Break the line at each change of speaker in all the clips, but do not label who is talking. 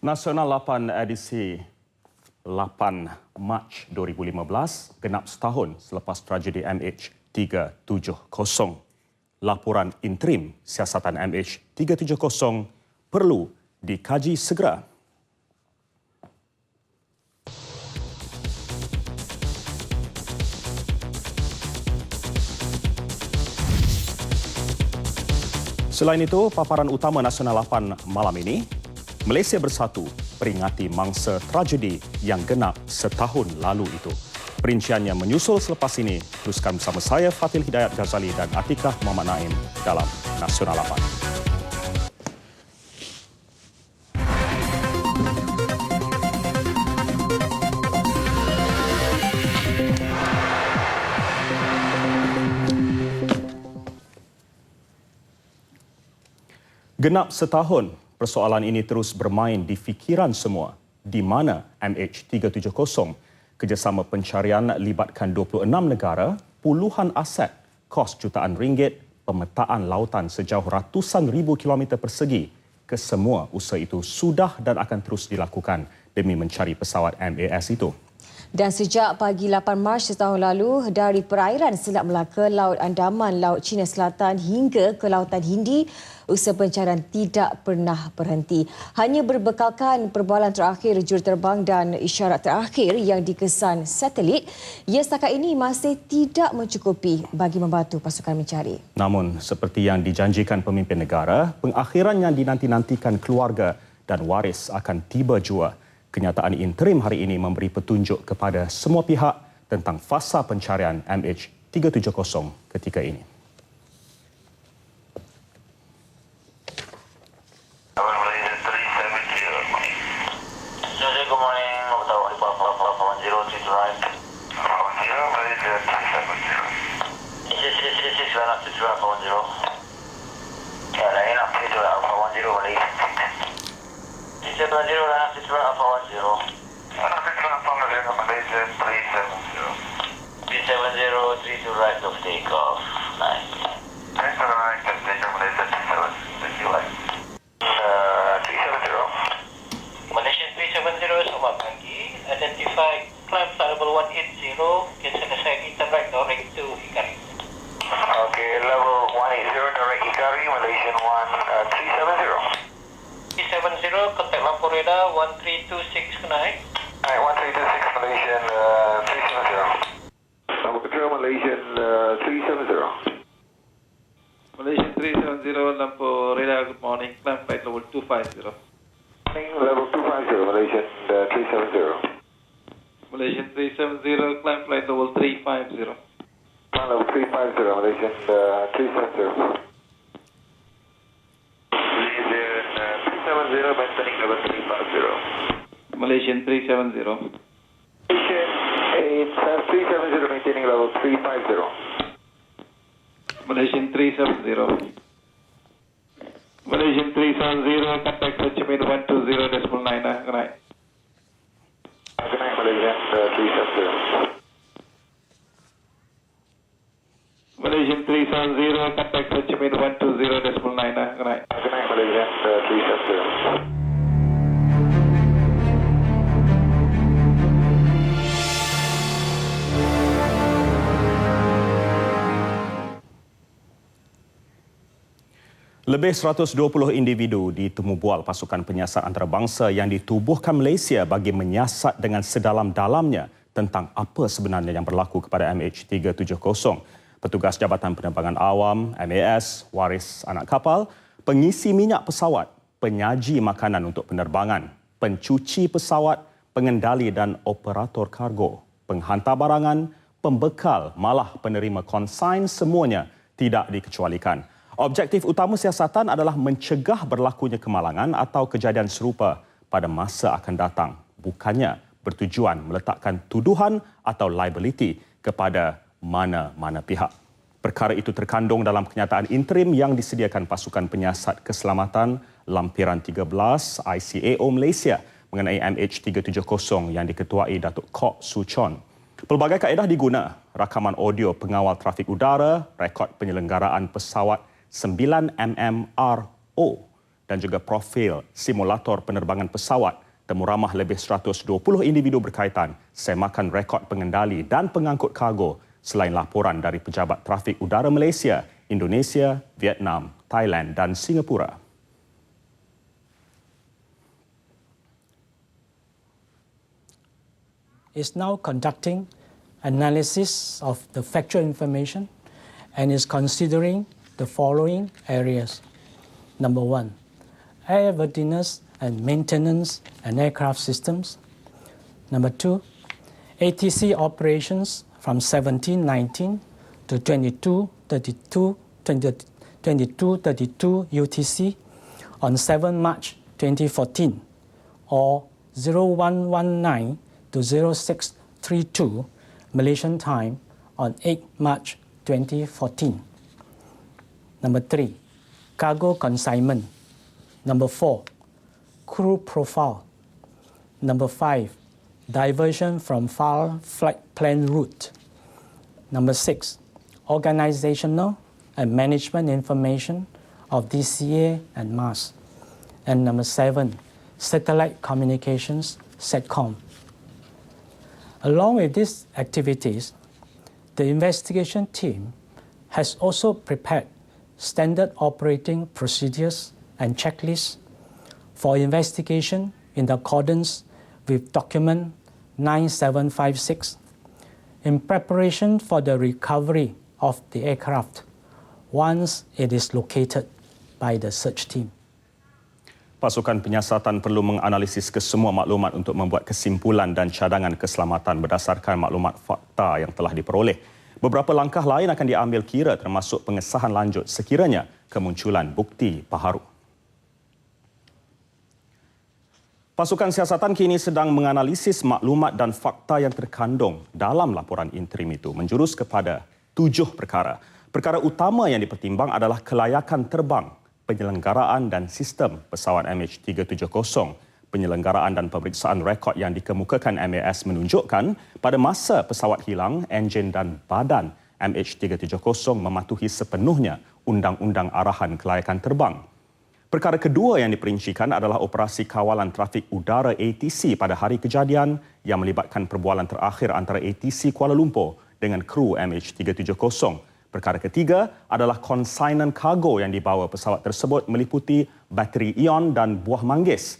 Nasional 8 edisi 8 Mac 2015 genap setahun selepas tragedi MH370. Laporan interim siasatan MH370 perlu dikaji segera. Selain itu, paparan utama Nasional 8 malam ini, Malaysia Bersatu peringati mangsa tragedi yang genap setahun lalu itu. Perinciannya menyusul selepas ini. Teruskan bersama saya, Fatil Hidayat Ghazali dan Atikah Muhammad Naim dalam Nasional 8. Genap setahun, persoalan ini terus bermain di fikiran semua. Di mana MH370, kerjasama pencarian libatkan 26 negara, puluhan aset, kos jutaan ringgit, pemetaan lautan sejauh ratusan ribu kilometer persegi. Kesemua usaha itu sudah dan akan terus dilakukan demi mencari pesawat MAS itu.
Dan sejak pagi 8 Mac setahun lalu, dari perairan Selat Melaka, Laut Andaman, Laut Cina Selatan hingga ke Lautan Hindi, usaha pencarian tidak pernah berhenti. Hanya berbekalkan perbualan terakhir juruterbang dan isyarat terakhir yang dikesan satelit, ia setakat ini masih tidak mencukupi bagi membantu pasukan mencari.
Namun, seperti yang dijanjikan pemimpin negara, pengakhiran yang dinanti-nantikan keluarga dan waris akan tiba jua. Kenyataan interim hari ini memberi petunjuk kepada semua pihak tentang fasa pencarian MH370 ketika ini.
Identified climb flight level 180, can send a side direct direct to Ikari.
Okay, level 180 direct Ikari, Malaysian 370.
370, contact lampu radar 1326 connect.
Alright, 1326 Malaysian 370. Lampu control Malaysian 370.
Malaysian 370, lampu radar, good morning, climb flight level 250.
Level 250, Malaysian 370.
Malaysian 370, climb flight level 350.
Level 350, Malaysian 370. Malaysian 370, maintaining level 350.
Malaysian 370.
Malaysian 370, maintaining level 350.
Malaysian 370. Malaysian 370, contact Ho Chi Minh 120.9, good night.
Good night, Malaysian 370.
Malaysian 370, contact Ho Chi Minh 120.9, good night.
Good night, Malaysian 370.
Lebih 120 individu ditemu bual pasukan penyiasat antarabangsa yang ditubuhkan Malaysia bagi menyiasat dengan sedalam-dalamnya tentang apa sebenarnya yang berlaku kepada MH370. Petugas Jabatan Penerbangan Awam, MAS, waris anak kapal, pengisi minyak pesawat, penyaji makanan untuk penerbangan, pencuci pesawat, pengendali dan operator kargo, penghantar barangan, pembekal, malah penerima konsain, semuanya tidak dikecualikan. Objektif utama siasatan adalah mencegah berlakunya kemalangan atau kejadian serupa pada masa akan datang. Bukannya bertujuan meletakkan tuduhan atau liability kepada mana-mana pihak. Perkara itu terkandung dalam kenyataan interim yang disediakan pasukan penyiasat keselamatan Lampiran 13 ICAO Malaysia mengenai MH370 yang diketuai Datuk Kok Su Chon. Pelbagai kaedah diguna, rakaman audio pengawal trafik udara, rekod penyelenggaraan pesawat 9mm RO dan juga profil simulator penerbangan pesawat. Temu ramah lebih 120 individu berkaitan, semakan rekod pengendali dan pengangkut kargo selain laporan dari pejabat trafik udara Malaysia, Indonesia, Vietnam, Thailand dan Singapura.
Is now conducting analysis of the factual information and is considering the following areas. Number 1, airworthiness and maintenance and aircraft systems. Number 2, ATC operations from 1719 to 2232 UTC on 7 March 2014 or 0119 to 0632 Malaysian time on 8 March 2014. Number 3, cargo consignment. Number 4, crew profile. Number 5, diversion from flight plan route. Number 6, organizational and management information of DCA and MAS. And number 7, satellite communications, SATCOM. Along with these activities, the investigation team has also prepared standard operating procedures and checklists for investigation in accordance with document 9756 in preparation for the recovery of the aircraft once it is located by the search team.
Pasukan penyiasatan perlu menganalisis kesemua maklumat untuk membuat kesimpulan dan cadangan keselamatan berdasarkan maklumat fakta yang telah diperoleh. Beberapa langkah lain akan diambil kira termasuk pengesahan lanjut sekiranya kemunculan bukti baharu. Pasukan siasatan kini sedang menganalisis maklumat dan fakta yang terkandung dalam laporan interim itu menjurus kepada 7 perkara. Perkara utama yang dipertimbang adalah kelayakan terbang, penyelenggaraan dan sistem pesawat MH370. Penyelenggaraan dan pemeriksaan rekod yang dikemukakan MAS menunjukkan pada masa pesawat hilang, enjin dan badan MH370 mematuhi sepenuhnya Undang-Undang Arahan Kelayakan Terbang. Perkara kedua yang diperincikan adalah operasi kawalan trafik udara ATC pada hari kejadian yang melibatkan perbualan terakhir antara ATC Kuala Lumpur dengan kru MH370. Perkara ketiga adalah konsignan kargo yang dibawa pesawat tersebut meliputi bateri ion dan buah manggis.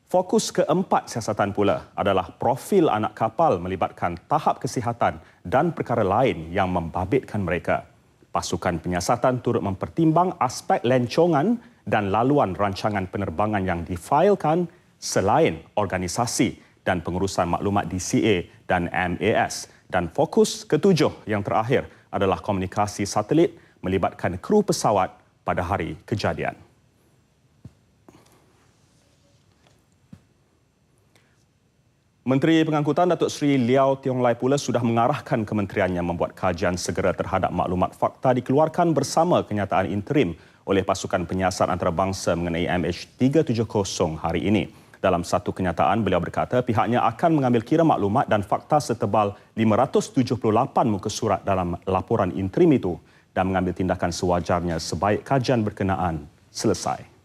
Fokus keempat siasatan pula adalah profil anak kapal melibatkan tahap kesihatan dan perkara lain yang membabitkan mereka. Pasukan penyiasatan turut mempertimbang aspek lencongan dan laluan rancangan penerbangan yang difailkan selain organisasi dan pengurusan maklumat DCA dan MAS. Dan fokus ketujuh yang terakhir adalah komunikasi satelit melibatkan kru pesawat pada hari kejadian. Menteri Pengangkutan Datuk Seri Liau Tiong Lai pula sudah mengarahkan kementeriannya membuat kajian segera terhadap maklumat fakta dikeluarkan bersama kenyataan interim oleh pasukan penyiasat antarabangsa mengenai MH370 hari ini. Dalam satu kenyataan, beliau berkata pihaknya akan mengambil kira maklumat dan fakta setebal 578 muka surat dalam laporan interim itu dan mengambil tindakan sewajarnya sebaik kajian berkenaan selesai.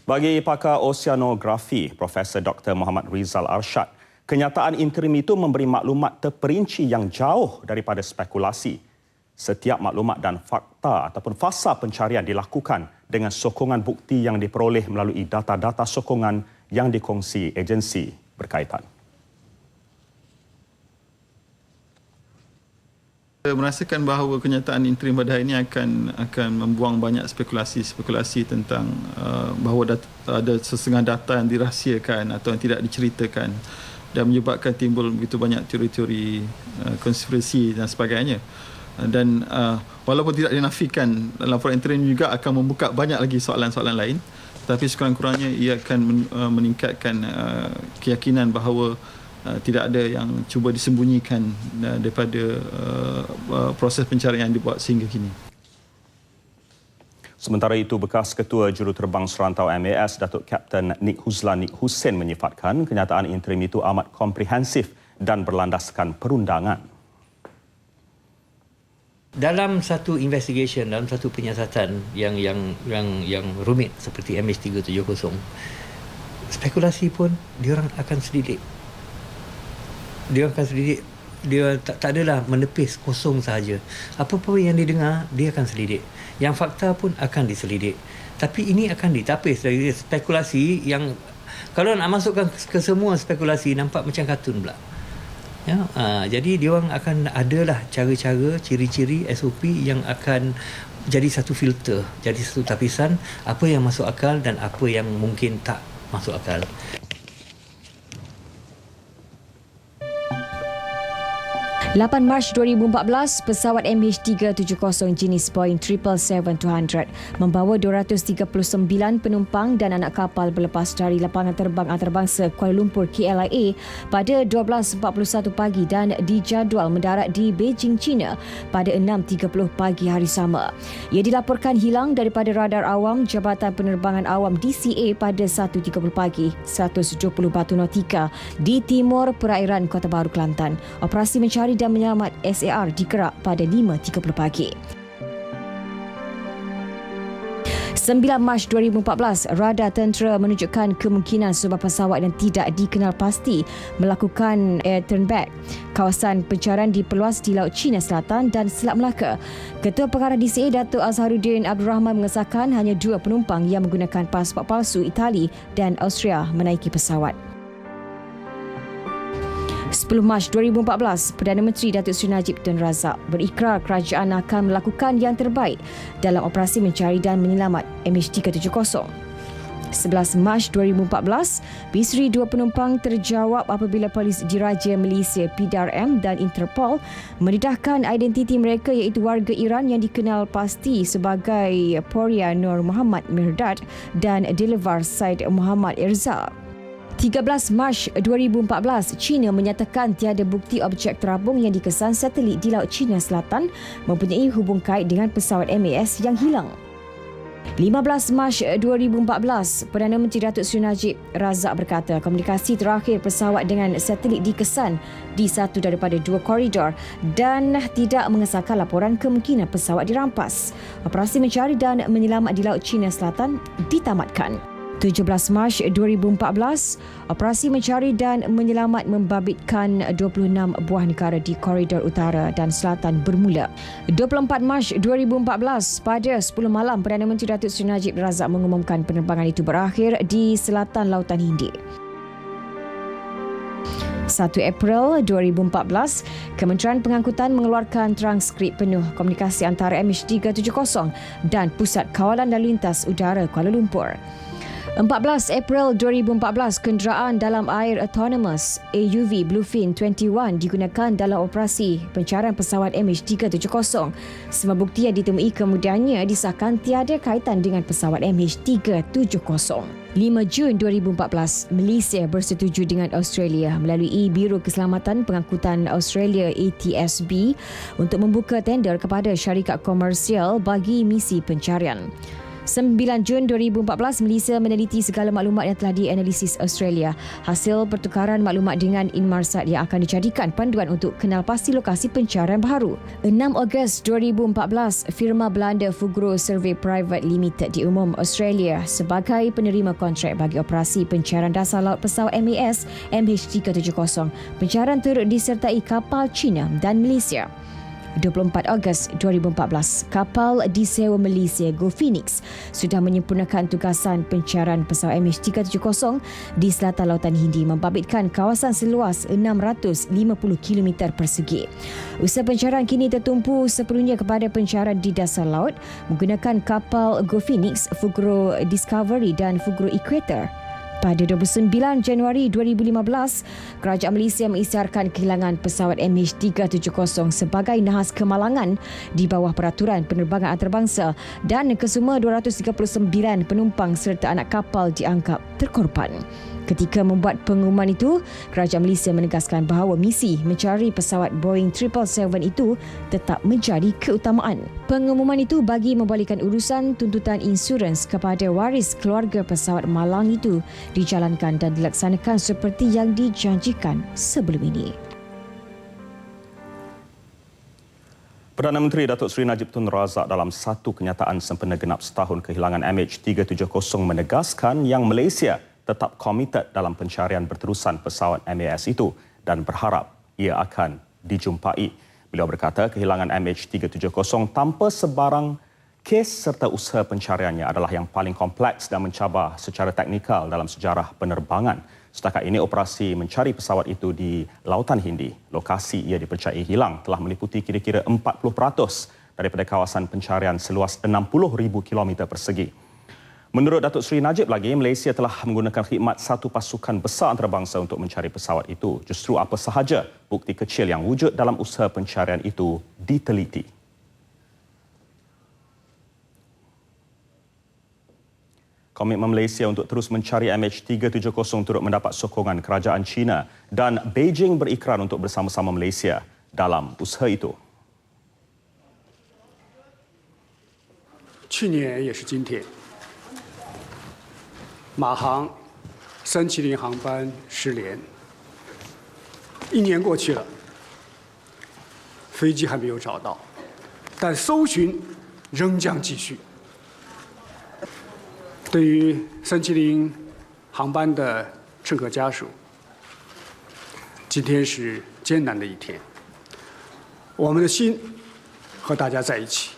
Bagi pakar oseanografi, Profesor Dr. Muhammad Rizal Arshad, kenyataan interim itu memberi maklumat terperinci yang jauh daripada spekulasi. Setiap maklumat dan fakta ataupun fasa pencarian dilakukan dengan sokongan bukti yang diperoleh melalui data-data sokongan yang dikongsi agensi berkaitan.
Saya merasakan bahawa kenyataan interim pada hari ini akan membuang banyak spekulasi tentang bahawa ada sesengah data yang dirahsiakan atau yang tidak diceritakan dan menyebabkan timbul begitu banyak teori-teori konspirasi dan sebagainya. Dan walaupun tidak dinafikan, laporan interim juga akan membuka banyak lagi soalan-soalan lain, tapi sekurang-kurangnya ia akan meningkatkan keyakinan bahawa tidak ada yang cuba disembunyikan daripada proses pencarian yang dibuat sehingga kini.
Sementara itu, bekas Ketua Juruterbang Serantau MAS, Datuk Kapten Nik Huzlan Nik Hussein menyifatkan kenyataan interim itu amat komprehensif dan berlandaskan perundangan.
Dalam satu investigation, dalam satu penyiasatan yang rumit seperti MH370, spekulasi pun diorang akan selidik. Dia tak adalah menepis kosong sahaja. Apa-apa yang didengar, dia akan selidik. Yang fakta pun akan diselidik. Tapi ini akan ditapis dari spekulasi yang kalau nak masukkan ke semua spekulasi nampak macam kartun pula. Ya, jadi diorang akan adalah cara-cara, ciri-ciri SOP yang akan jadi satu filter, jadi satu tapisan apa yang masuk akal dan apa yang mungkin tak masuk akal.
8 Mac 2014, pesawat MH370 jenis Boeing 777-200 membawa 239 penumpang dan anak kapal berlepas dari lapangan terbang antarabangsa Kuala Lumpur KLIA pada 12.41 pagi dan dijadual mendarat di Beijing, China pada 6.30 pagi hari sama. Ia dilaporkan hilang daripada radar awam Jabatan Penerbangan Awam DCA pada 1.30 pagi 120 batu nautika di timur perairan Kota Baru, Kelantan. Operasi mencari dan menyelamat SAR dikerak pada 5.30 pagi. 9 Mac 2014, radar tentera menunjukkan kemungkinan sebuah pesawat yang tidak dikenal pasti melakukan air turn back. Kawasan pencarian diperluas di Laut Cina Selatan dan Selat Melaka. Ketua Pengarah DCA Datuk Azharuddin Abdul Rahman mengesahkan hanya 2 penumpang yang menggunakan pasport palsu Itali dan Austria menaiki pesawat. 10 Mac 2014, Perdana Menteri Datuk Seri Najib Tun Razak berikrar kerajaan akan melakukan yang terbaik dalam operasi mencari dan menyelamat MH370. 11 Mac 2014, Bisri 2 penumpang terjawab apabila polis diraja Malaysia PDRM dan Interpol mendedahkan identiti mereka iaitu warga Iran yang dikenal pasti sebagai Poria Nur Muhammad Mirdad dan Delivar Said Muhammad Irza. 13 Mac 2014, China menyatakan tiada bukti objek terabung yang dikesan satelit di Laut Cina Selatan mempunyai hubung kait dengan pesawat MAS yang hilang. 15 Mac 2014, Perdana Menteri Datuk Seri Najib Razak berkata komunikasi terakhir pesawat dengan satelit dikesan di satu daripada 2 koridor dan tidak mengesahkan laporan kemungkinan pesawat dirampas. Operasi mencari dan menyelamat di Laut Cina Selatan ditamatkan. 17 Mac 2014, operasi mencari dan menyelamat membabitkan 26 buah negara di koridor utara dan selatan bermula. 24 Mac 2014, pada 10 malam, Perdana Menteri Datuk Seri Najib Razak mengumumkan penerbangan itu berakhir di selatan Lautan Hindi. 1 April 2014, Kementerian Pengangkutan mengeluarkan transkrip penuh komunikasi antara MH370 dan Pusat Kawalan Lalu Lintas Udara Kuala Lumpur. 14 April 2014, kenderaan dalam air autonomous AUV Bluefin 21 digunakan dalam operasi pencarian pesawat MH370. Semua bukti yang ditemui kemudiannya disahkan tiada kaitan dengan pesawat MH370. 5 Jun 2014, Malaysia bersetuju dengan Australia melalui Biro Keselamatan Pengangkutan Australia ATSB untuk membuka tender kepada syarikat komersial bagi misi pencarian. 9 Jun 2014, Malaysia meneliti segala maklumat yang telah dianalisis Australia. Hasil pertukaran maklumat dengan Inmarsat yang akan dijadikan panduan untuk kenal pasti lokasi pencarian baru. 6 Ogos 2014, firma Belanda Fugro Survey Private Limited diumum Australia sebagai penerima kontrak bagi operasi pencarian dasar laut pesawat MAS MH370. Pencarian turut disertai kapal China dan Malaysia. 24 Ogos 2014, kapal disewa Malaysia Go Phoenix sudah menyempurnakan tugasan pencarian pesawat MH370 di selatan Lautan Hindi membabitkan kawasan seluas 650 km persegi. Usaha pencarian kini tertumpu sepenuhnya kepada pencarian di dasar laut menggunakan kapal Go Phoenix, Fugro Discovery dan Fugro Equator. Pada 29 Januari 2015, Kerajaan Malaysia mengisytiharkan kehilangan pesawat MH370 sebagai nahas kemalangan di bawah peraturan penerbangan antarabangsa dan kesemua 239 penumpang serta anak kapal dianggap terkorban. Ketika membuat pengumuman itu, Kerajaan Malaysia menegaskan bahawa misi mencari pesawat Boeing 777 itu tetap menjadi keutamaan. Pengumuman itu bagi membalikkan urusan tuntutan insurans kepada waris keluarga pesawat malang itu dijalankan dan dilaksanakan seperti yang dijanjikan sebelum ini.
Perdana Menteri Datuk Seri Najib Tun Razak dalam satu kenyataan sempena genap setahun kehilangan MH370 menegaskan yang Malaysia tetap komited dalam pencarian berterusan pesawat MAS itu dan berharap ia akan dijumpai. Beliau berkata kehilangan MH370 tanpa sebarang kes serta usaha pencariannya adalah yang paling kompleks dan mencabar secara teknikal dalam sejarah penerbangan. Setakat ini, operasi mencari pesawat itu di Lautan Hindi, lokasi ia dipercayai hilang, telah meliputi kira-kira 40% daripada kawasan pencarian seluas 60,000 kilometer persegi. Menurut Datuk Seri Najib lagi, Malaysia telah menggunakan khidmat satu pasukan besar antarabangsa untuk mencari pesawat itu. Justru apa sahaja bukti kecil yang wujud dalam usaha pencarian itu diteliti. Komitmen Malaysia untuk terus mencari MH370 turut mendapat sokongan kerajaan China dan Beijing berikrar untuk bersama-sama Malaysia dalam usaha itu.
去年也是今天，马航370航班失联，1年过去了，飞机还没有找到，但搜寻仍将继续。对于370航班的乘客家属，今天是艰难的一天。我们的心和大家在一起。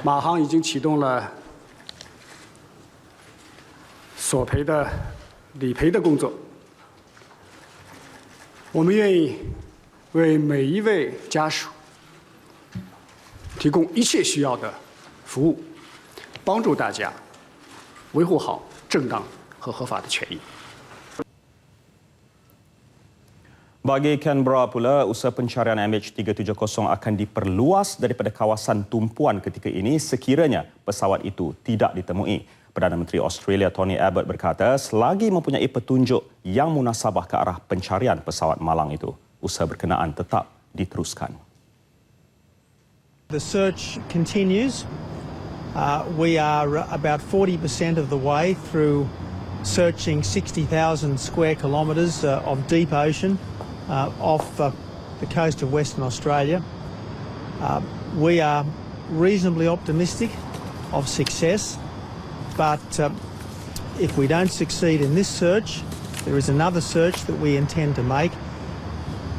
马航已经启动了索赔的理赔的工作，我们愿意为每一位家属提供一切需要的服务。 帮助大家维护好正当和合法的权益。
Bagi Canberra pula, usaha pencarian MH370 akan diperluas daripada kawasan tumpuan ketika ini sekiranya pesawat itu tidak ditemui. Perdana Menteri Australia Tony Abbott berkata selagi mempunyai petunjuk yang munasabah ke arah pencarian pesawat malang itu, usaha berkenaan tetap diteruskan.
The search continues. We are about 40% of the way through searching 60,000 square kilometres of deep ocean off the coast of Western Australia. We are reasonably optimistic of success, but if we don't succeed in this search, there is another search that we intend to make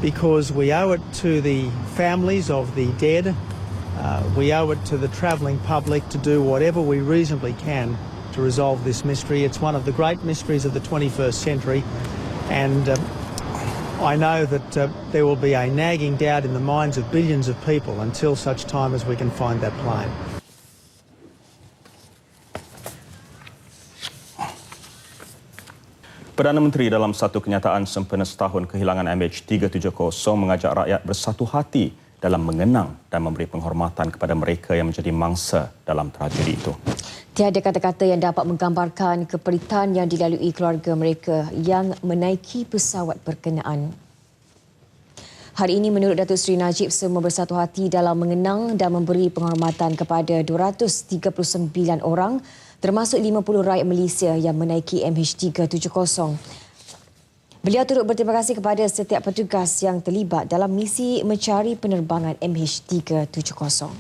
because we owe it to the families of the dead. We owe it to the travelling public to do whatever we reasonably can to resolve this mystery. It's one of the great mysteries of the 21st century, and I know that there will be a nagging doubt in the minds of billions of people until such time as we can find that plane.
Perdana Menteri dalam satu kenyataan sempena setahun kehilangan MH370 mengajak rakyat bersatu hati dalam mengenang dan memberi penghormatan kepada mereka yang menjadi mangsa dalam tragedi itu.
Tiada kata-kata yang dapat menggambarkan keperitan yang dilalui keluarga mereka yang menaiki pesawat berkenaan. Hari ini menurut Datuk Seri Najib, semua bersatu hati dalam mengenang dan memberi penghormatan kepada 239 orang termasuk 50 rakyat Malaysia yang menaiki MH370. Beliau turut berterima kasih kepada setiap petugas yang terlibat dalam misi mencari penerbangan MH370.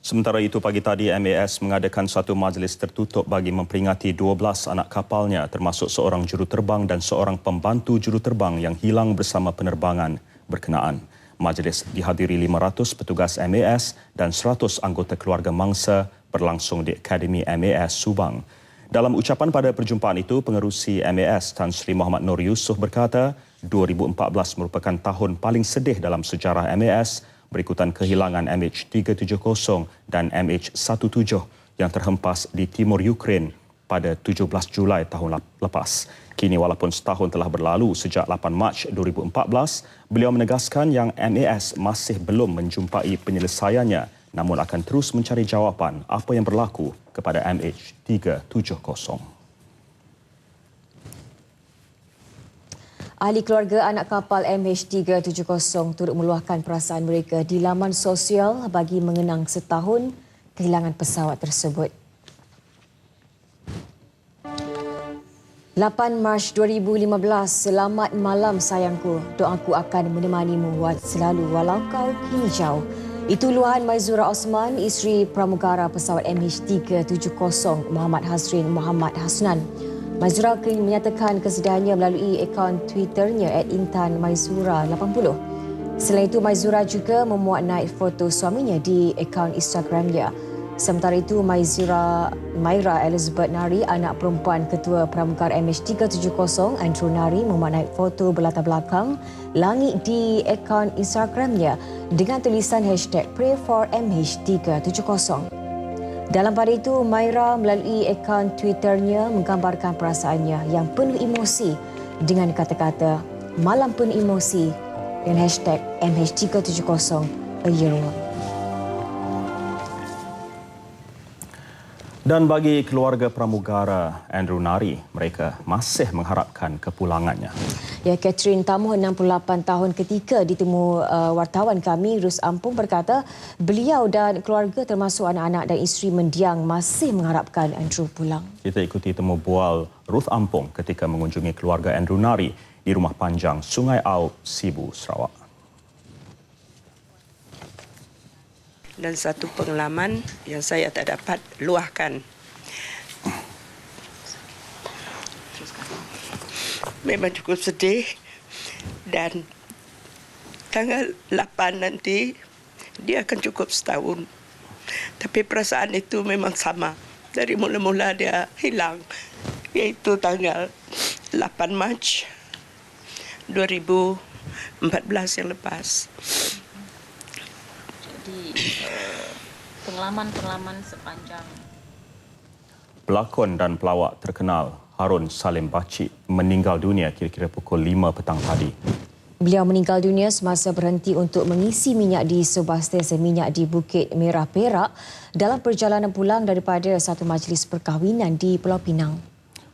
Sementara itu, pagi tadi MAS mengadakan satu majlis tertutup bagi memperingati 12 anak kapalnya termasuk seorang juruterbang dan seorang pembantu juruterbang yang hilang bersama penerbangan berkenaan. Majlis dihadiri 500 petugas MAS dan 100 anggota keluarga mangsa berlangsung di Akademi MAS Subang. Dalam ucapan pada perjumpaan itu, pengerusi MAS Tan Sri Muhammad Nur Yusof berkata 2014 merupakan tahun paling sedih dalam sejarah MAS berikutan kehilangan MH370 dan MH17 yang terhempas di timur Ukraine pada 17 Julai tahun lepas. Kini walaupun setahun telah berlalu sejak 8 Mac 2014, beliau menegaskan yang MAS masih belum menjumpai penyelesaiannya namun akan terus mencari jawapan apa yang berlaku kepada MH370.
Ahli keluarga anak kapal MH370 turut meluahkan perasaan mereka di laman sosial bagi mengenang setahun kehilangan pesawat tersebut. 8 Mac 2015, selamat malam sayangku. Doaku akan menemanimu selalu walau kau kini jauh. Itu luahan Maizura Osman, isteri pramugara pesawat MH370 Muhammad Hazrin Muhammad Hasnan. Maizura menyatakan kesediaannya melalui akaun Twitternya @intanmaizura80. Selain itu, Maizura juga memuat naik foto suaminya di akaun Instagramnya. Sementara itu, Maira Elizabeth Nari, anak perempuan Ketua Pramugara MH370 Andrew Nari, memuat naik foto berlatar belakang langit di akaun Instagramnya dengan tulisan #PrayForMH370. Dalam pada itu, Maira melalui akaun Twitternya menggambarkan perasaannya yang penuh emosi dengan kata-kata "Malam penuh emosi" dan #MH370 a year old.
Dan bagi keluarga pramugara Andrew Nari, mereka masih mengharapkan kepulangannya.
Ya, Catherine Tamuh, 68 tahun ketika ditemu wartawan kami, Rus Ampung berkata beliau dan keluarga termasuk anak-anak dan isteri mendiang masih mengharapkan Andrew pulang.
Kita ikuti temu bual Ruth Ampung ketika mengunjungi keluarga Andrew Nari di Rumah Panjang Sungai Au, Sibu, Sarawak.
Dan satu pengalaman yang saya tak dapat luahkan. Memang cukup sedih dan tanggal 8 nanti dia akan cukup setahun. Tapi perasaan itu memang sama dari mula-mula dia hilang, iaitu tanggal 8 Mac 2014 yang lepas.
Jadi pengalaman-pengalaman sepanjang.
Pelakon dan pelawak terkenal Harun Salim Bachik meninggal dunia kira-kira pukul 5 petang tadi.
Beliau meninggal dunia semasa berhenti untuk mengisi minyak di sebuah stesen minyak di Bukit Merah, Perak dalam perjalanan pulang daripada satu majlis perkahwinan di Pulau Pinang.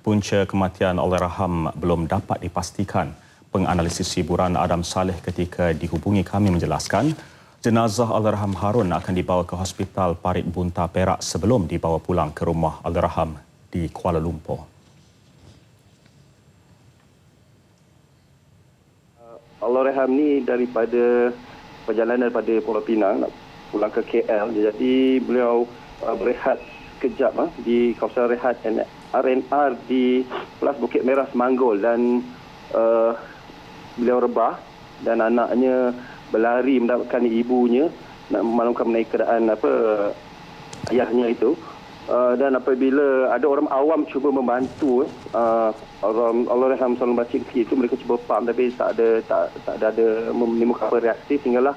Punca kematian Allahyarham belum dapat dipastikan. Penganalisis hiburan Adam Saleh ketika dihubungi kami menjelaskan jenazah Allahyarham Harun akan dibawa ke Hospital Parit Bunta, Perak sebelum dibawa pulang ke rumah Allahyarham di Kuala Lumpur.
Allahyarham ni daripada perjalanan daripada Pulau Pinang nak pulang ke KL. Jadi beliau berehat sekejap di kawasan rehat R&R di Pelas Bukit Merah, Semanggol dan beliau rebah dan anaknya berlari mendapatkan ibunya nak memaklumkan mengenai keadaan ayahnya itu. Dan apabila ada orang awam cuba membantu Allahyarham Salim Bachik itu, mereka cuba pam tapi tak ada menimbulkan apa reaksi sehinggalah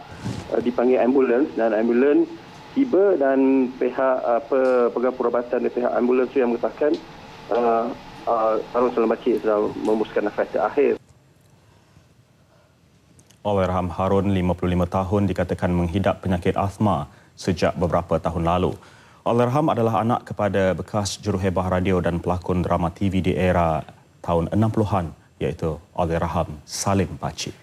dipanggil ambulans dan ambulans tiba dan pihak pegang perubatan dari pihak ambulans itu yang mengatakan Harun Salim Bachik sedang membuskan nafas terakhir.
Allahyarham Harun, 55 tahun, dikatakan menghidap penyakit asma sejak beberapa tahun lalu. Allahyarham adalah anak kepada bekas juruhebah radio dan pelakon drama TV di era tahun 60-an, iaitu Allahyarham Salim Bachik.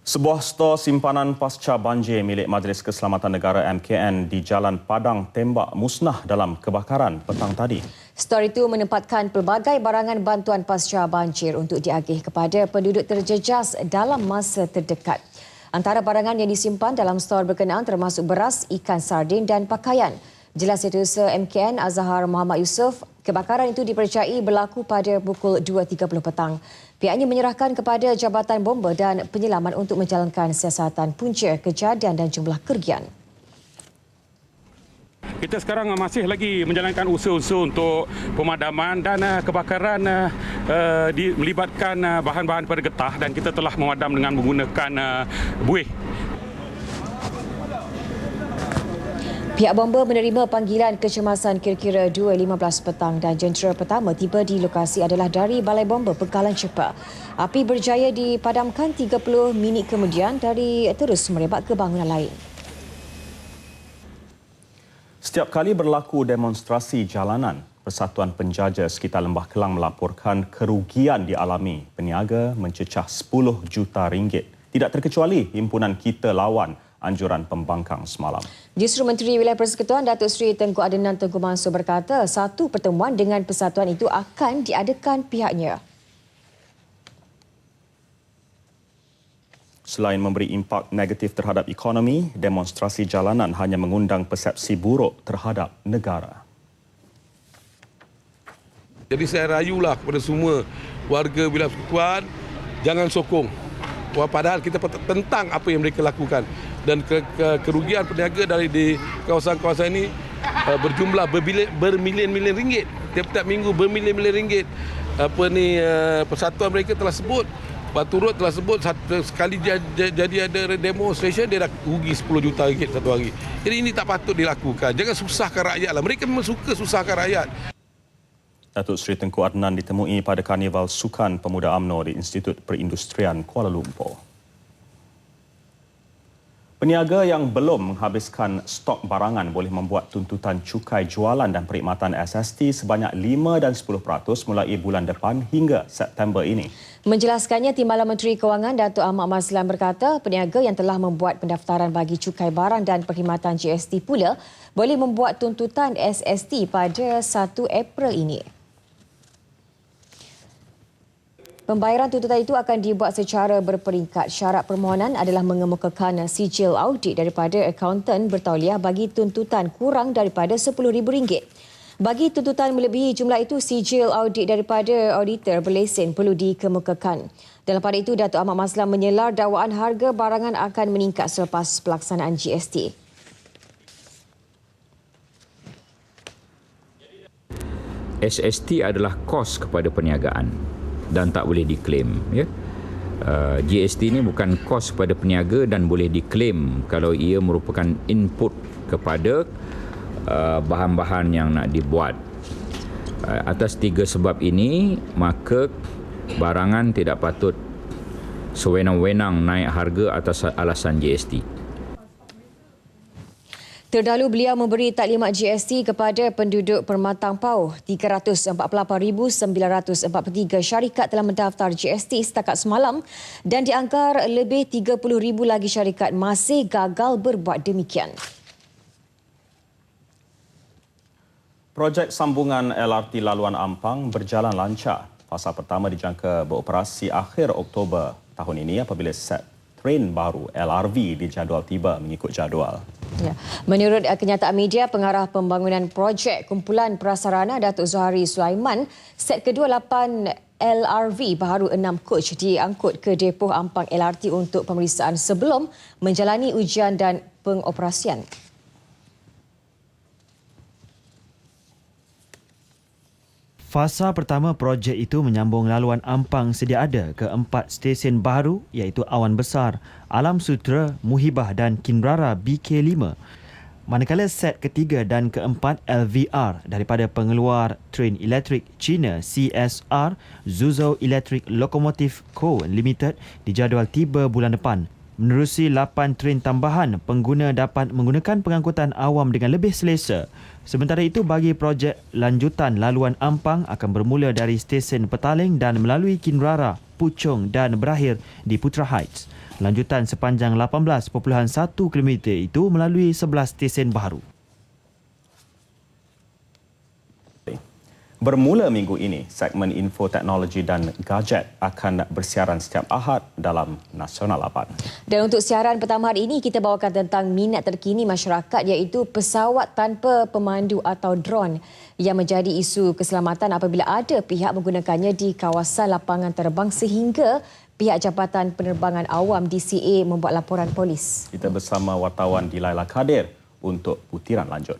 Sebuah stor simpanan pasca banjir milik Majlis Keselamatan Negara MKN di Jalan Padang Tembak musnah dalam kebakaran petang tadi.
Stor itu menempatkan pelbagai barangan bantuan pasca banjir untuk diagih kepada penduduk terjejas dalam masa terdekat. Antara barangan yang disimpan dalam stor berkenaan termasuk beras, ikan sardin dan pakaian. Jelas Setiausaha MKN Azhar Muhammad Yusof, kebakaran itu dipercayai berlaku pada pukul 2.30 petang. Pihaknya menyerahkan kepada Jabatan Bomba dan Penyelaman untuk menjalankan siasatan punca kejadian dan jumlah kerugian.
Kita sekarang masih lagi menjalankan usaha-usaha untuk pemadaman dan kebakaran melibatkan bahan-bahan pergetah dan kita telah memadam dengan menggunakan buih.
Pihak bomba menerima panggilan kecemasan kira-kira 2.15 petang dan jentera pertama tiba di lokasi adalah dari Balai Bomba Bekalan Cepat. Api berjaya dipadamkan 30 minit kemudian dari terus merebak ke bangunan lain.
Setiap kali berlaku demonstrasi jalanan, Persatuan Penjaja sekitar Lembah Kelang melaporkan kerugian dialami peniaga mencecah 10 juta ringgit. Tidak terkecuali himpunan Kita Lawan anjuran pembangkang semalam.
Justru Menteri Wilayah Persekutuan Datuk Seri Tengku Adnan Tengku Mansur berkata satu pertemuan dengan persatuan itu akan diadakan pihaknya.
Selain memberi impak negatif terhadap ekonomi, demonstrasi jalanan hanya mengundang persepsi buruk terhadap negara.
Jadi saya rayulah kepada semua warga Wilayah Persekutuan, jangan sokong. Padahal kita tentang apa yang mereka lakukan. Dan kerugian peniaga dari di kawasan-kawasan ini berjumlah bermilion-milion ringgit. Tiap-tiap minggu bermilion-milion ringgit. Persatuan mereka telah sebut, Turut telah sebut sekali jadi ada demonstration dia dah rugi 10 juta ringgit satu hari. Jadi ini tak patut dilakukan. Jangan susahkan rakyat lah. Mereka memang suka susahkan rakyat.
Datuk Seri Tengku Adnan ditemui pada Karnival Sukan Pemuda UMNO di Institut Perindustrian Kuala Lumpur. Peniaga yang belum menghabiskan stok barangan boleh membuat tuntutan cukai jualan dan perkhidmatan SST sebanyak 5 dan 10% mulai bulan depan hingga September ini.
Menjelaskannya, Timbalan Menteri Kewangan Datuk Ahmad Mazlan berkata peniaga yang telah membuat pendaftaran bagi cukai barang dan perkhidmatan GST pula boleh membuat tuntutan SST pada 1 April ini. Pembayaran tuntutan itu akan dibuat secara berperingkat. Syarat permohonan adalah mengemukakan sijil audit daripada akauntan bertauliah bagi tuntutan kurang daripada RM10,000. Bagi tuntutan melebihi jumlah itu, sijil audit daripada auditor berlesen perlu dikemukakan. Dalam pada itu, Datuk Ahmad Mazlan menyelar dakwaan harga barangan akan meningkat selepas pelaksanaan GST.
SST adalah kos kepada perniagaan dan tak boleh diklaim. Ya? GST ini bukan kos kepada peniaga dan boleh diklaim kalau ia merupakan input kepada bahan-bahan yang nak dibuat. Atas 3 sebab ini, maka barangan tidak patut sewenang-wenang naik harga atas alasan GST.
Terdahulu beliau memberi taklimat GST kepada penduduk Permatang Pau. 348,943 syarikat telah mendaftar GST setakat semalam dan diangkar lebih 30,000 lagi syarikat masih gagal berbuat demikian.
Projek sambungan LRT Laluan Ampang berjalan lancar. Fasa pertama dijangka beroperasi akhir Oktober tahun ini apabila set train baru LRV dijadual tiba mengikut jadual.
Ya. Menurut kenyataan media, pengarah pembangunan projek kumpulan prasarana Datuk Zuhari Sulaiman, set kedua 8 LRV baharu 6 coach diangkut ke depoh Ampang LRT untuk pemeriksaan sebelum menjalani ujian dan pengoperasian.
Fasa pertama projek itu menyambung laluan Ampang sedia ada ke 4 stesen baru iaitu Awan Besar, Alam Sutera, Muhibah dan Kinrara BK5. Manakala set ketiga dan keempat LVR daripada pengeluar train elektrik China CSR Zhuzhou Electric Locomotive Co Limited dijadual tiba bulan depan. Menerusi 8 train tambahan, pengguna dapat menggunakan pengangkutan awam dengan lebih selesa. Sementara itu, bagi projek lanjutan laluan Ampang akan bermula dari stesen Petaling dan melalui Kinrara, Puchong dan berakhir di Putra Heights. Lanjutan sepanjang 18.1 km itu melalui 11 stesen baru.
Bermula minggu ini, segmen info teknologi dan gadget akan bersiaran setiap Ahad dalam Nasional 8.
Dan untuk siaran pertama hari ini, kita bawakan tentang minat terkini masyarakat iaitu pesawat tanpa pemandu atau drone yang menjadi isu keselamatan apabila ada pihak menggunakannya di kawasan lapangan terbang sehingga pihak Jabatan Penerbangan Awam DCA membuat laporan polis.
Kita bersama wartawan Dilaila Kadir untuk butiran lanjut.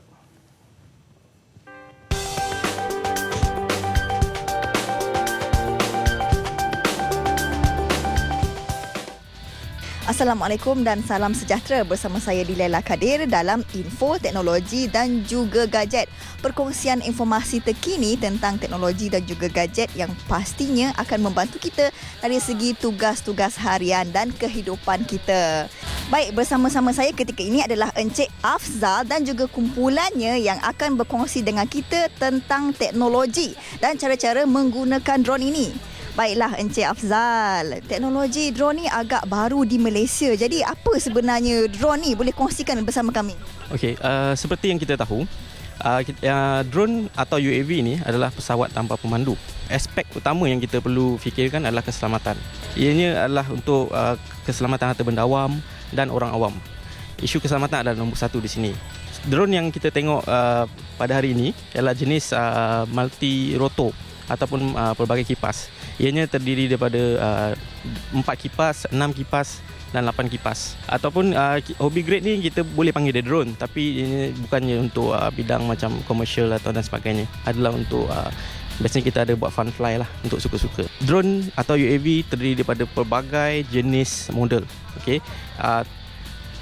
Assalamualaikum dan salam sejahtera, bersama saya Dilaila Kadir dalam info teknologi dan juga gadget. Perkongsian informasi terkini tentang teknologi dan juga gadget yang pastinya akan membantu kita dari segi tugas-tugas harian dan kehidupan kita. Baik, bersama-sama saya ketika ini adalah Encik Afzal dan juga kumpulannya yang akan berkongsi dengan kita tentang teknologi dan cara-cara menggunakan drone ini. Baiklah Encik Afzal, teknologi drone ni agak baru di Malaysia. Jadi apa sebenarnya drone ni? Boleh kongsikan bersama kami.
Okey, seperti yang kita tahu, drone atau UAV ni adalah pesawat tanpa pemandu. Aspek utama yang kita perlu fikirkan adalah keselamatan. Ianya adalah untuk keselamatan harta benda awam dan orang awam. Isu keselamatan adalah nombor satu di sini. Drone yang kita tengok pada hari ini ialah jenis multi-rotor ataupun pelbagai kipas. Ianya terdiri daripada 4 kipas, 6 kipas dan 8 kipas. Ataupun hobby grade ni kita boleh panggil dia drone, tapi ini bukannya untuk bidang macam komersial atau dan sebagainya. Adalah untuk biasanya kita ada buat fun fly lah untuk suka-suka. Drone atau UAV terdiri daripada pelbagai jenis model. Okey.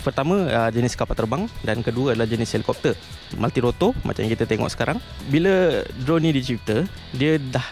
Pertama jenis kapal terbang dan kedua adalah jenis helikopter multi-rotor macam yang kita tengok sekarang. Bila drone ni dicipta, dia dah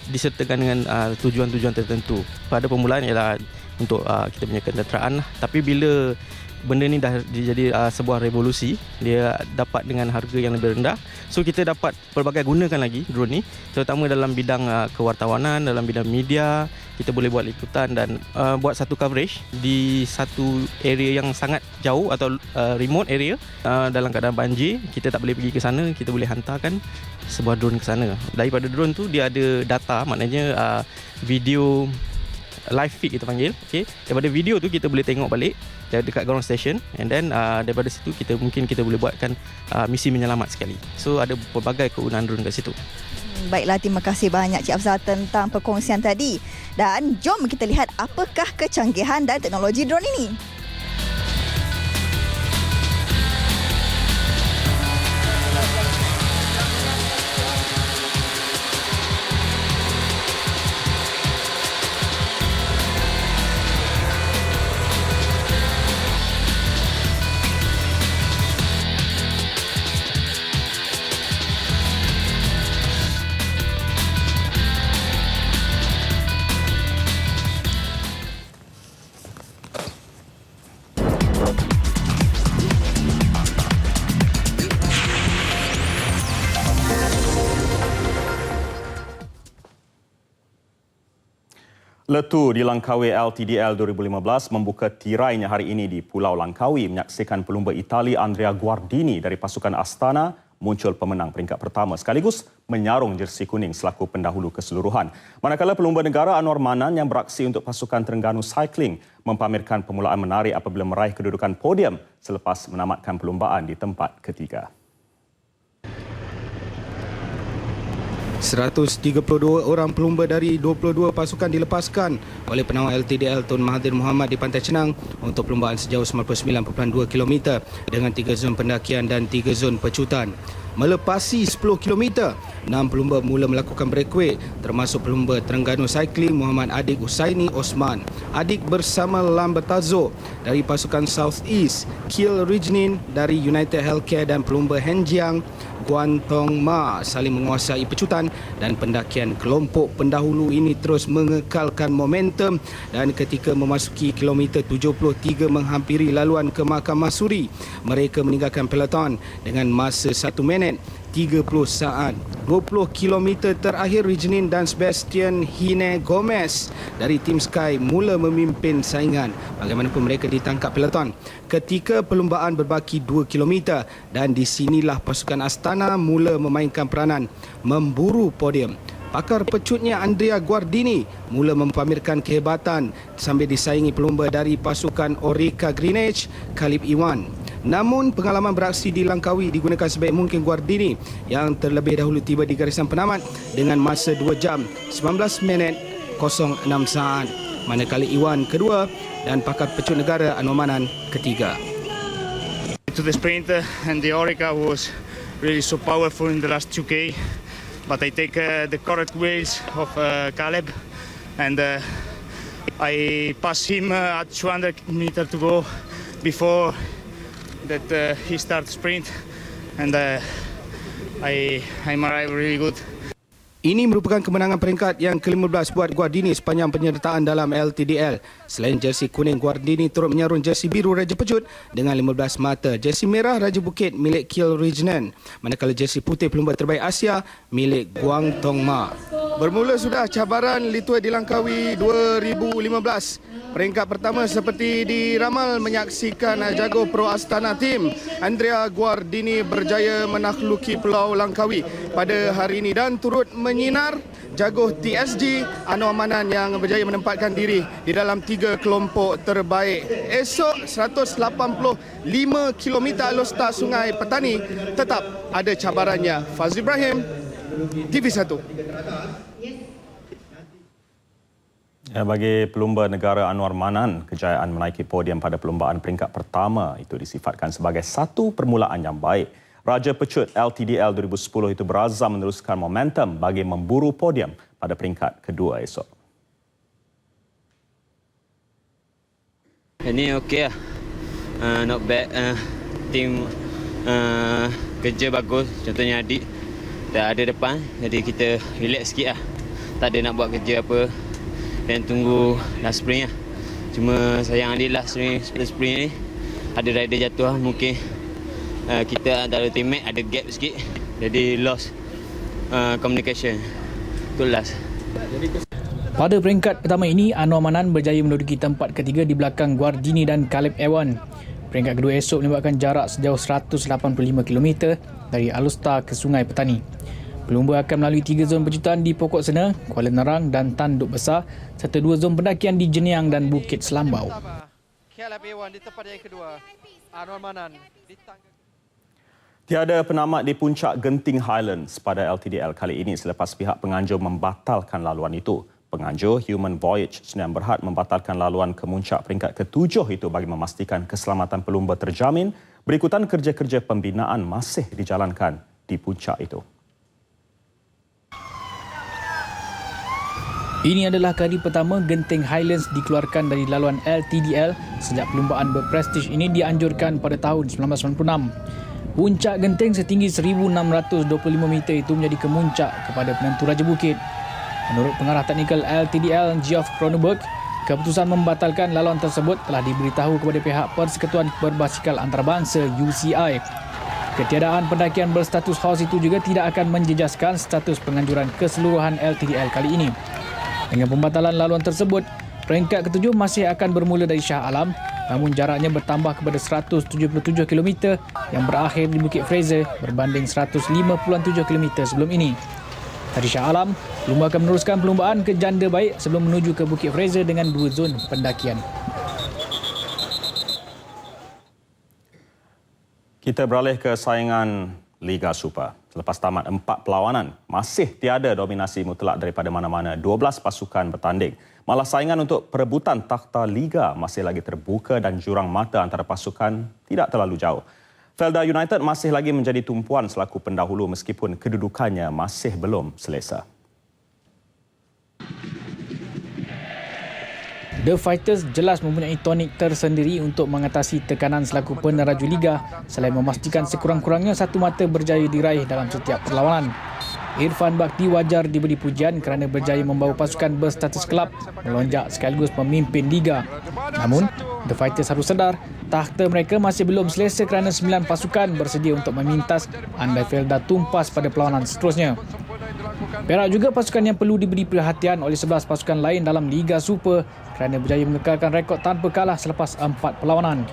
disertakan dengan tujuan-tujuan tertentu. Pada permulaan ialah untuk kita punya kenderaan lah. Tapi bila benda ni dah jadi sebuah revolusi, dia dapat dengan harga yang lebih rendah. So kita dapat pelbagai gunakan lagi drone ni, terutama dalam bidang kewartawanan, dalam bidang media. Kita boleh buat liputan dan buat satu coverage di satu area yang sangat jauh atau remote area. Dalam keadaan banjir, kita tak boleh pergi ke sana, kita boleh hantarkan sebuah drone ke sana. Daripada drone tu dia ada data, maknanya video live feed kita panggil. Okay. Daripada video tu kita boleh tengok balik dekat ground station, and then daripada situ kita boleh buatkan misi menyelamat sekali. So ada pelbagai kegunaan drone kat situ.
Baiklah, terima kasih banyak Cik Afzal tentang perkongsian tadi. Dan jom kita lihat apakah kecanggihan dan teknologi drone ini.
Letu di Langkawi LTDL 2015 membuka tirainya hari ini di Pulau Langkawi menyaksikan pelumba Itali Andrea Guardini dari pasukan Astana muncul pemenang peringkat pertama sekaligus menyarung jersey kuning selaku pendahulu keseluruhan. Manakala pelumba negara Anwar Manan yang beraksi untuk pasukan Terengganu Cycling mempamerkan permulaan menarik apabila meraih kedudukan podium selepas menamatkan perlumbaan di tempat ketiga.
132 orang pelumba dari 22 pasukan dilepaskan oleh penawar LTDL Tun Mahathir Mohamad di Pantai Cenang untuk perlumbaan sejauh 99.2 km dengan 3 zon pendakian dan 3 zon pecutan. Melepasi 10 km, 6 pelumba mula melakukan breakaway termasuk pelumba Terengganu Cycling Muhammad Adik Usaini Osman. Adik bersama Lambertazo dari pasukan South East, Kiel Rijnin dari United Healthcare dan pelumba Henjiang Guan Tong Ma saling menguasai pecutan dan pendakian kelompok pendahulu ini terus mengekalkan momentum dan ketika memasuki kilometer 73 menghampiri laluan ke Mahkamah Suri, mereka meninggalkan peloton dengan masa 1 minit 30 saat. 20 km terakhir Rijnin dan Sebastian Hine Gomez dari tim Sky mula memimpin saingan. Bagaimanapun mereka ditangkap peloton ketika perlumbaan berbaki 2 km dan di sinilah pasukan Astana mula memainkan peranan memburu podium. Pakar pecutnya Andrea Guardini mula mempamerkan kehebatan sambil disaingi pelumba dari pasukan Orica Greenwich, Khalib Iwan. Namun pengalaman beraksi di Langkawi digunakan sebaik mungkin Guardini yang terlebih dahulu tiba di garisan penamat dengan masa 2 jam 19 minit 06 saat. Manakala Iwan kedua dan pakar pecut negara Anwar Manan ketiga.
To the sprint and the Orica was really so powerful in the last 2K, but I take the correct ways of Caleb and I pass him at 200 meters to go before that he start sprint and I'm arrived really good.
Ini merupakan kemenangan peringkat yang ke-15 buat Guardini sepanjang penyertaan dalam LTDL. Selain jersey kuning, Guardini turut menyarung jersey biru Raja Pecut dengan 15 mata. Jersey merah Raja Bukit milik Kiel Rijnen. Manakala jersey putih pelumba terbaik Asia milik Guang Tong Ma. Bermula sudah cabaran Litue di Langkawi 2015. Peringkat pertama seperti diramal menyaksikan jago Pro Astana Team Andrea Guardini berjaya menakhluki Pulau Langkawi pada hari ini dan turut menyinar jago TSG Anwar Manan yang berjaya menempatkan diri di dalam 3 kelompok terbaik. Esok 185 km alur start Sungai Petani tetap ada cabarannya. Fazli Ibrahim, TV1.
Bagi pelumba negara Anwar Manan, kejayaan menaiki podium pada perlumbaan peringkat pertama itu disifatkan sebagai satu permulaan yang baik. Raja Pecut LTDL 2010 itu berazam meneruskan momentum bagi memburu podium pada peringkat kedua esok.
Ini okey lah. Not bad. Tim kerja bagus. Contohnya adik dah ada depan. Jadi kita relax sikit lah. Tak ada nak buat kerja apa. Dan tunggu last sprint lah. Cuma sayang adik last sprint ni ada rider jatuh lah. Mungkin kita antara teammate ada gap sikit. Jadi lost communication. Itu last.
Pada peringkat pertama ini, Anwar Manan berjaya menduduki tempat ketiga di belakang Guardini dan Caleb Ewan. Peringkat kedua esok menyebabkan jarak sejauh 185 km dari Alustar ke Sungai Petani. Pelumba akan melalui 3 zon pejutan di Pokok Sena, Kuala Nerang dan Tanduk Besar serta 2 zon pendakian di Jeniang dan Bukit Selambau.
Tiada penamat di puncak Genting Highlands pada LTDL kali ini selepas pihak penganjur membatalkan laluan itu. Penganjur Human Voyage Sdn Bhd membatalkan laluan ke muncak peringkat ke-7 itu bagi memastikan keselamatan pelumba terjamin. Berikutan kerja-kerja pembinaan masih dijalankan di puncak itu.
Ini adalah kali pertama Genting Highlands dikeluarkan dari laluan LTDL sejak perlumbaan berprestij ini dianjurkan pada tahun 1996. Puncak Genting setinggi 1,625 meter itu menjadi kemuncak kepada penentu Raja Bukit. Menurut pengarah teknikal LTDL Geoff Cronenberg, keputusan membatalkan laluan tersebut telah diberitahu kepada pihak Persekutuan Berbasikal Antarabangsa UCI. Ketiadaan pendakian berstatus HOS itu juga tidak akan menjejaskan status penganjuran keseluruhan LTDL kali ini. Dengan pembatalan laluan tersebut, peringkat ke-7 masih akan bermula dari Shah Alam, namun jaraknya bertambah kepada 177 km yang berakhir di Bukit Fraser berbanding 150.7 km sebelum ini. Dari Shah Alam, pelumba akan meneruskan perlumbaan ke Janda Baik sebelum menuju ke Bukit Fraser dengan 2 zon pendakian.
Kita beralih ke saingan Liga Super. Selepas tamat 4 perlawanan, masih tiada dominasi mutlak daripada mana-mana. 12 pasukan bertanding. Malah saingan untuk perebutan takhta Liga masih lagi terbuka dan jurang mata antara pasukan tidak terlalu jauh. Felda United masih lagi menjadi tumpuan selaku pendahulu meskipun kedudukannya masih belum selesa.
The Fighters jelas mempunyai tonik tersendiri untuk mengatasi tekanan selaku peneraju Liga selain memastikan sekurang-kurangnya satu mata berjaya diraih dalam setiap perlawanan. Irfan Bakti wajar diberi pujian kerana berjaya membawa pasukan berstatus kelab melonjak sekaligus memimpin Liga. Namun, The Fighters harus sedar takhta mereka masih belum selesa kerana 9 pasukan bersedia untuk memintas andai Felda tumpas pada perlawanan seterusnya. Perak juga pasukan yang perlu diberi perhatian oleh 11 pasukan lain dalam Liga Super kerana berjaya mengekalkan rekod tanpa kalah selepas 4 perlawanan.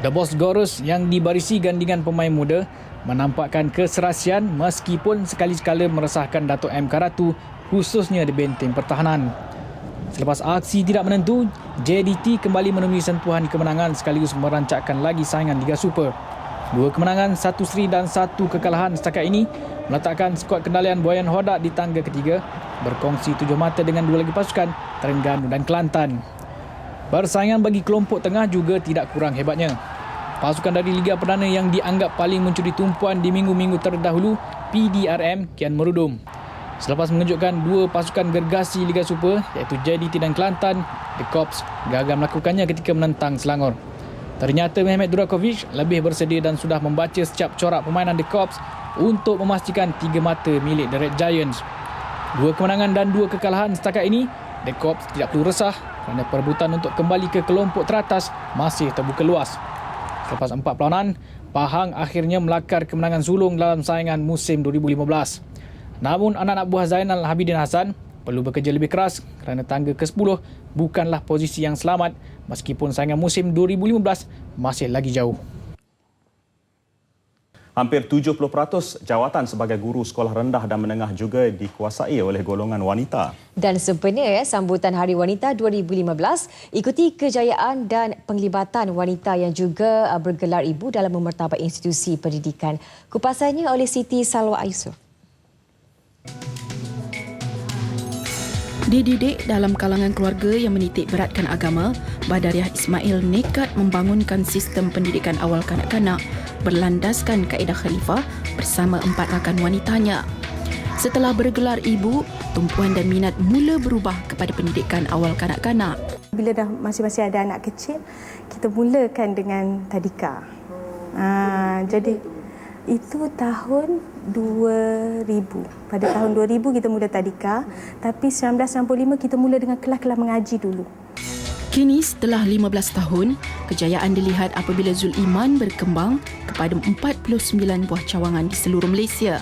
The Boss Gorus yang dibarisi gandingan pemain muda menampakkan keserasian meskipun sekali-sekala meresahkan Dato' M. Karatu khususnya di benteng pertahanan. Selepas aksi tidak menentu, JDT kembali menemui sentuhan kemenangan sekaligus merancakkan lagi saingan Liga Super. 2 kemenangan, 1 seri dan 1 kekalahan setakat ini meletakkan skuad kendalian Boyan Hodak di tangga ketiga berkongsi 7 mata dengan 2 lagi pasukan Terengganu dan Kelantan. Persaingan bagi kelompok tengah juga tidak kurang hebatnya. Pasukan dari Liga Perdana yang dianggap paling mencuri tumpuan di minggu-minggu terdahulu, PDRM kian merudum. Selepas mengejutkan 2 pasukan gergasi Liga Super iaitu JDT dan Kelantan, The Corps gagal melakukannya ketika menentang Selangor. Ternyata Mehmet Durakovic lebih bersedia dan sudah membaca secap corak permainan The Corps untuk memastikan 3 mata milik The Red Giants. 2 kemenangan dan 2 kekalahan setakat ini, The Corps tidak perlu resah kerana perebutan untuk kembali ke kelompok teratas masih terbuka luas. Selepas 4 perlawanan, Pahang akhirnya melakar kemenangan sulung dalam saingan musim 2015. Namun anak-anak buah Zainal Abidin Hassan perlu bekerja lebih keras kerana tangga ke-10 bukanlah posisi yang selamat meskipun saingan musim 2015 masih lagi jauh.
Hampir 70% jawatan sebagai guru sekolah rendah dan menengah juga dikuasai oleh golongan wanita.
Dan sempena sambutan Hari Wanita 2015 ikuti kejayaan dan penglibatan wanita yang juga bergelar ibu dalam memertabat institusi pendidikan. Kupasannya oleh Siti Salwa Ayusuf.
Dididik dalam kalangan keluarga yang menitik beratkan agama, Badariah Ismail nekat membangunkan sistem pendidikan awal kanak-kanak berlandaskan kaedah khalifah bersama 4 rakan wanitanya. Setelah bergelar ibu, tumpuan dan minat mula berubah kepada pendidikan awal kanak-kanak.
Bila dah masih ada anak kecil, kita mulakan dengan tadika. Jadi itu tahun 2000. Pada tahun 2000 kita mula tadika, tapi 1965 kita mula dengan kelas-kelas mengaji dulu.
Kini setelah 15 tahun, kejayaan dilihat apabila Zul Iman berkembang kepada 49 buah cawangan di seluruh Malaysia.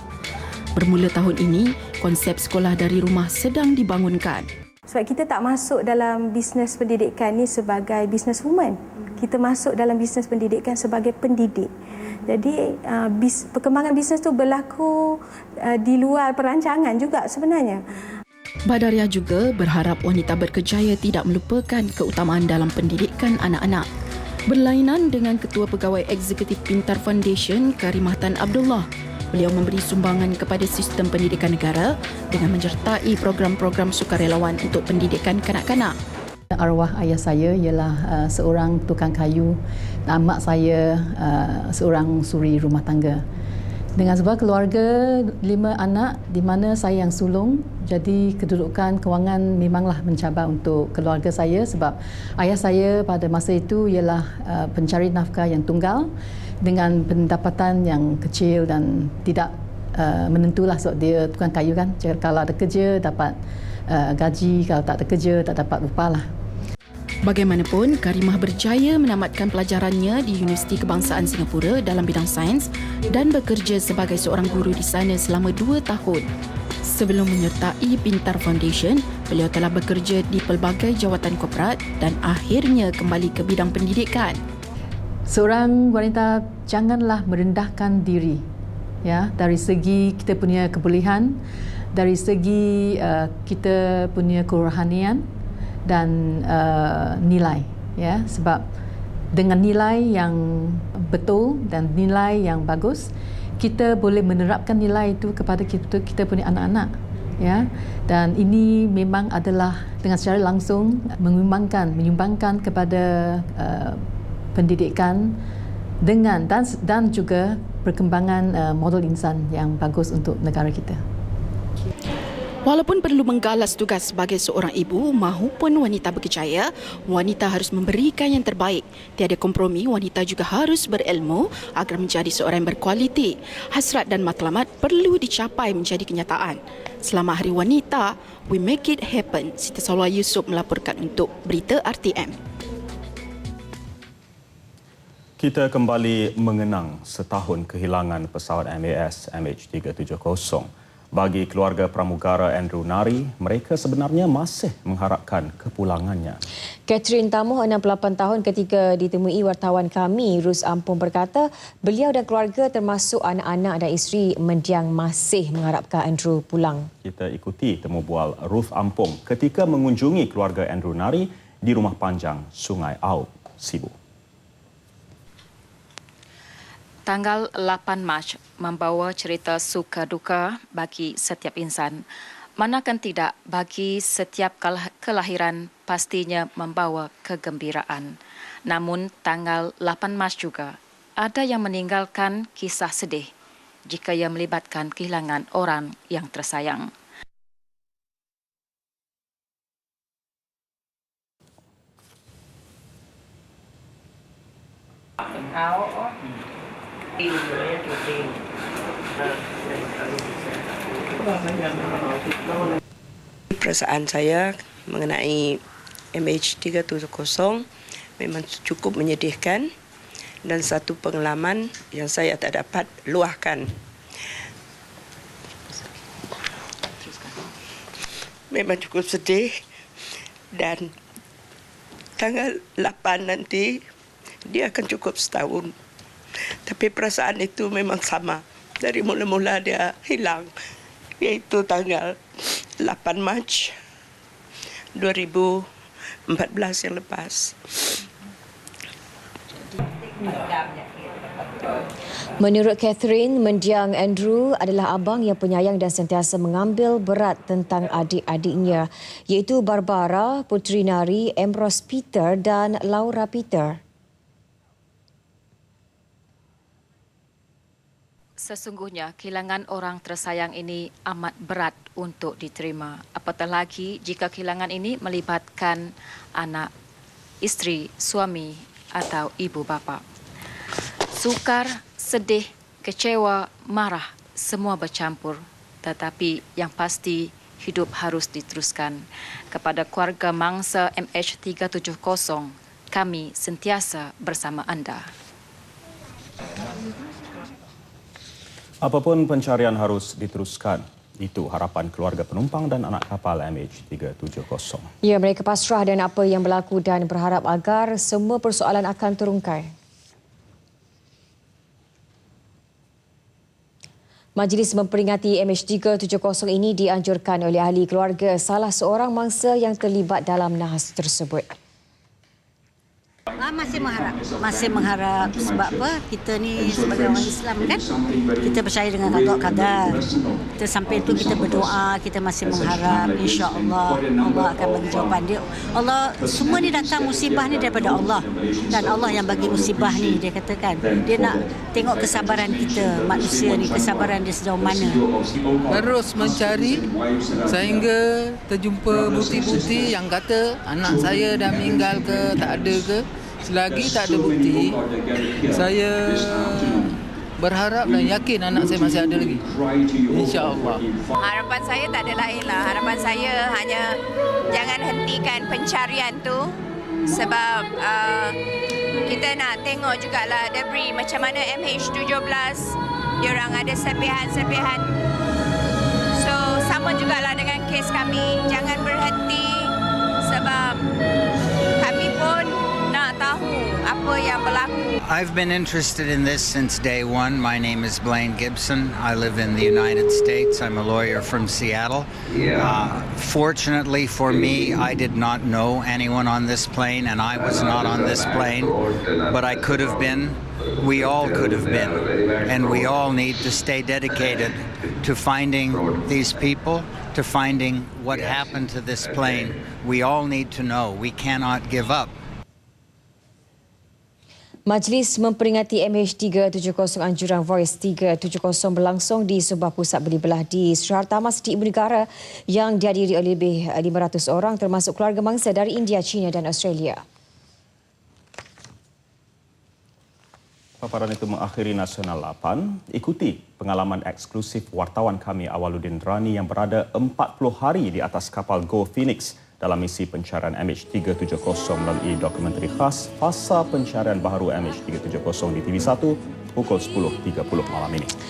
Bermula tahun ini, konsep sekolah dari rumah sedang dibangunkan.
Sebab kita tak masuk dalam bisnes pendidikan ni sebagai businesswoman. Kita masuk dalam bisnes pendidikan sebagai pendidik. Jadi perkembangan bisnes tu berlaku di luar perancangan juga sebenarnya.
Badariah juga berharap wanita berkejaya tidak melupakan keutamaan dalam pendidikan anak-anak. Berlainan dengan Ketua Pegawai Eksekutif Pintar Foundation, Karimah Tan Abdullah, beliau memberi sumbangan kepada sistem pendidikan negara dengan menyertai program-program sukarelawan untuk pendidikan kanak-kanak.
Arwah ayah saya ialah seorang tukang kayu, mak saya seorang suri rumah tangga. Dengan sebuah keluarga 5 anak di mana saya yang sulung, jadi kedudukan kewangan memanglah mencabar untuk keluarga saya sebab ayah saya pada masa itu ialah pencari nafkah yang tunggal dengan pendapatan yang kecil dan tidak menentulah sebab dia tukang kayu kan. Kalau ada kerja dapat gaji, kalau tak ada kerja tak dapat upah lah.
Bagaimanapun, Karimah berjaya menamatkan pelajarannya di Universiti Kebangsaan Singapura dalam bidang sains dan bekerja sebagai seorang guru di sana selama 2 tahun. Sebelum menyertai Pintar Foundation, beliau telah bekerja di pelbagai jawatan korporat dan akhirnya kembali ke bidang pendidikan.
Seorang wanita janganlah merendahkan diri. Ya, dari segi kita punya kebolehan, dari segi kita punya kerohanian dan nilai, ya, sebab dengan nilai yang betul dan nilai yang bagus kita boleh menerapkan nilai itu kepada kita punya anak-anak, ya, dan ini memang adalah dengan secara langsung menyumbangkan kepada pendidikan dengan dan juga perkembangan model insan yang bagus untuk negara kita.
Walaupun perlu menggalas tugas sebagai seorang ibu mahupun wanita berkejaya, wanita harus memberikan yang terbaik. Tiada kompromi, wanita juga harus berilmu agar menjadi seorang yang berkualiti. Hasrat dan matlamat perlu dicapai menjadi kenyataan. Selama Hari Wanita, we make it happen. Siti Salwa Yusuf melaporkan untuk Berita RTM.
Kita kembali mengenang setahun kehilangan pesawat MAS MH370. Bagi keluarga pramugara Andrew Nari, mereka sebenarnya masih mengharapkan kepulangannya.
Catherine Tamuh, 68 tahun ketika ditemui wartawan kami, Rus Ampung berkata beliau dan keluarga termasuk anak-anak dan isteri mendiang masih mengharapkan Andrew pulang.
Kita ikuti temu bual Ruth Ampung ketika mengunjungi keluarga Andrew Nari di Rumah Panjang Sungai Aub, Sibu.
Tanggal 8 Mac membawa cerita suka duka bagi setiap insan. Manakan tidak, bagi setiap kelahiran pastinya membawa kegembiraan. Namun tanggal 8 Mac juga ada yang meninggalkan kisah sedih jika ia melibatkan kehilangan orang yang tersayang.
Perasaan saya mengenai MH370 memang cukup menyedihkan dan satu pengalaman yang saya tak dapat luahkan. memang cukup sedih dan tanggal 8 nanti dia akan cukup setahun. Tapi perasaan itu memang sama dari mula-mula dia hilang, iaitu tanggal 8 Mac 2014 yang lepas.
Menurut Catherine, mendiang Andrew adalah abang yang penyayang dan sentiasa mengambil berat tentang adik-adiknya, iaitu Barbara, Puteri Nari, Ambrose Peter dan Laura Peter.
Sesungguhnya kehilangan orang tersayang ini amat berat untuk diterima. Apatah lagi jika kehilangan ini melibatkan anak, isteri, suami atau ibu bapa. Sukar, sedih, kecewa, marah, semua bercampur. Tetapi yang pasti, hidup harus diteruskan. Kepada keluarga mangsa MH370, kami sentiasa bersama anda.
Apapun pencarian harus diteruskan. Itu harapan keluarga penumpang dan anak kapal MH370.
Ya, mereka pasrah dan apa yang berlaku dan berharap agar semua persoalan akan terungkai. Majlis memperingati MH370 ini dianjurkan oleh ahli keluarga salah seorang mangsa yang terlibat dalam nahas tersebut.
Masih mengharap sebab apa? Kita ni sebagai orang Islam kan, kita percaya dengan qada. Kita sampai itu kita berdoa, kita masih mengharap insya-Allah Allah akan bagi jawapan dia. Allah, semua ni datang musibah ni daripada Allah dan Allah yang bagi musibah ni, dia katakan. Dia nak tengok kesabaran kita manusia ni, kesabaran dia sejauh mana.
Terus mencari sehingga terjumpa bukti-bukti yang kata anak saya dah meninggal ke tak ada ke. Selagi tak ada bukti, saya berharap dan yakin anak saya masih ada lagi. InsyaAllah.
Harapan saya tak ada lain lah. Harapan saya hanya jangan hentikan pencarian tu sebab kita nak tengok jugalah debris macam mana MH17. Diorang ada serpihan-serpihan. So sama jugalah dengan kes kami. Jangan berhenti sebab kami pun nak tahu apa yang berlaku.
I've been interested in this since day one. My name is Blaine Gibson. I live in the United States. I'm a lawyer from Seattle. Fortunately for me, I did not know anyone on this plane, and I was not on this plane, but I could have been. We all could have been, and we all need to stay dedicated to finding these people, to finding what happened to this plane. We all need to know. We cannot give up.
Majlis memperingati MH370 anjuran Voice 370 berlangsung di sebuah pusat beli belah di Sriharta Masjid Ibu Negara yang dihadiri oleh lebih 500 orang termasuk keluarga mangsa dari India, China dan Australia.
Paparan itu mengakhiri Nasional 8. Ikuti pengalaman eksklusif wartawan kami Awaludin Rani yang berada 40 hari di atas kapal Go Phoenix dalam misi pencarian MH370 melalui dokumentari khas Fasa Pencarian Baharu MH370 di TV1 pukul 10.30 malam ini.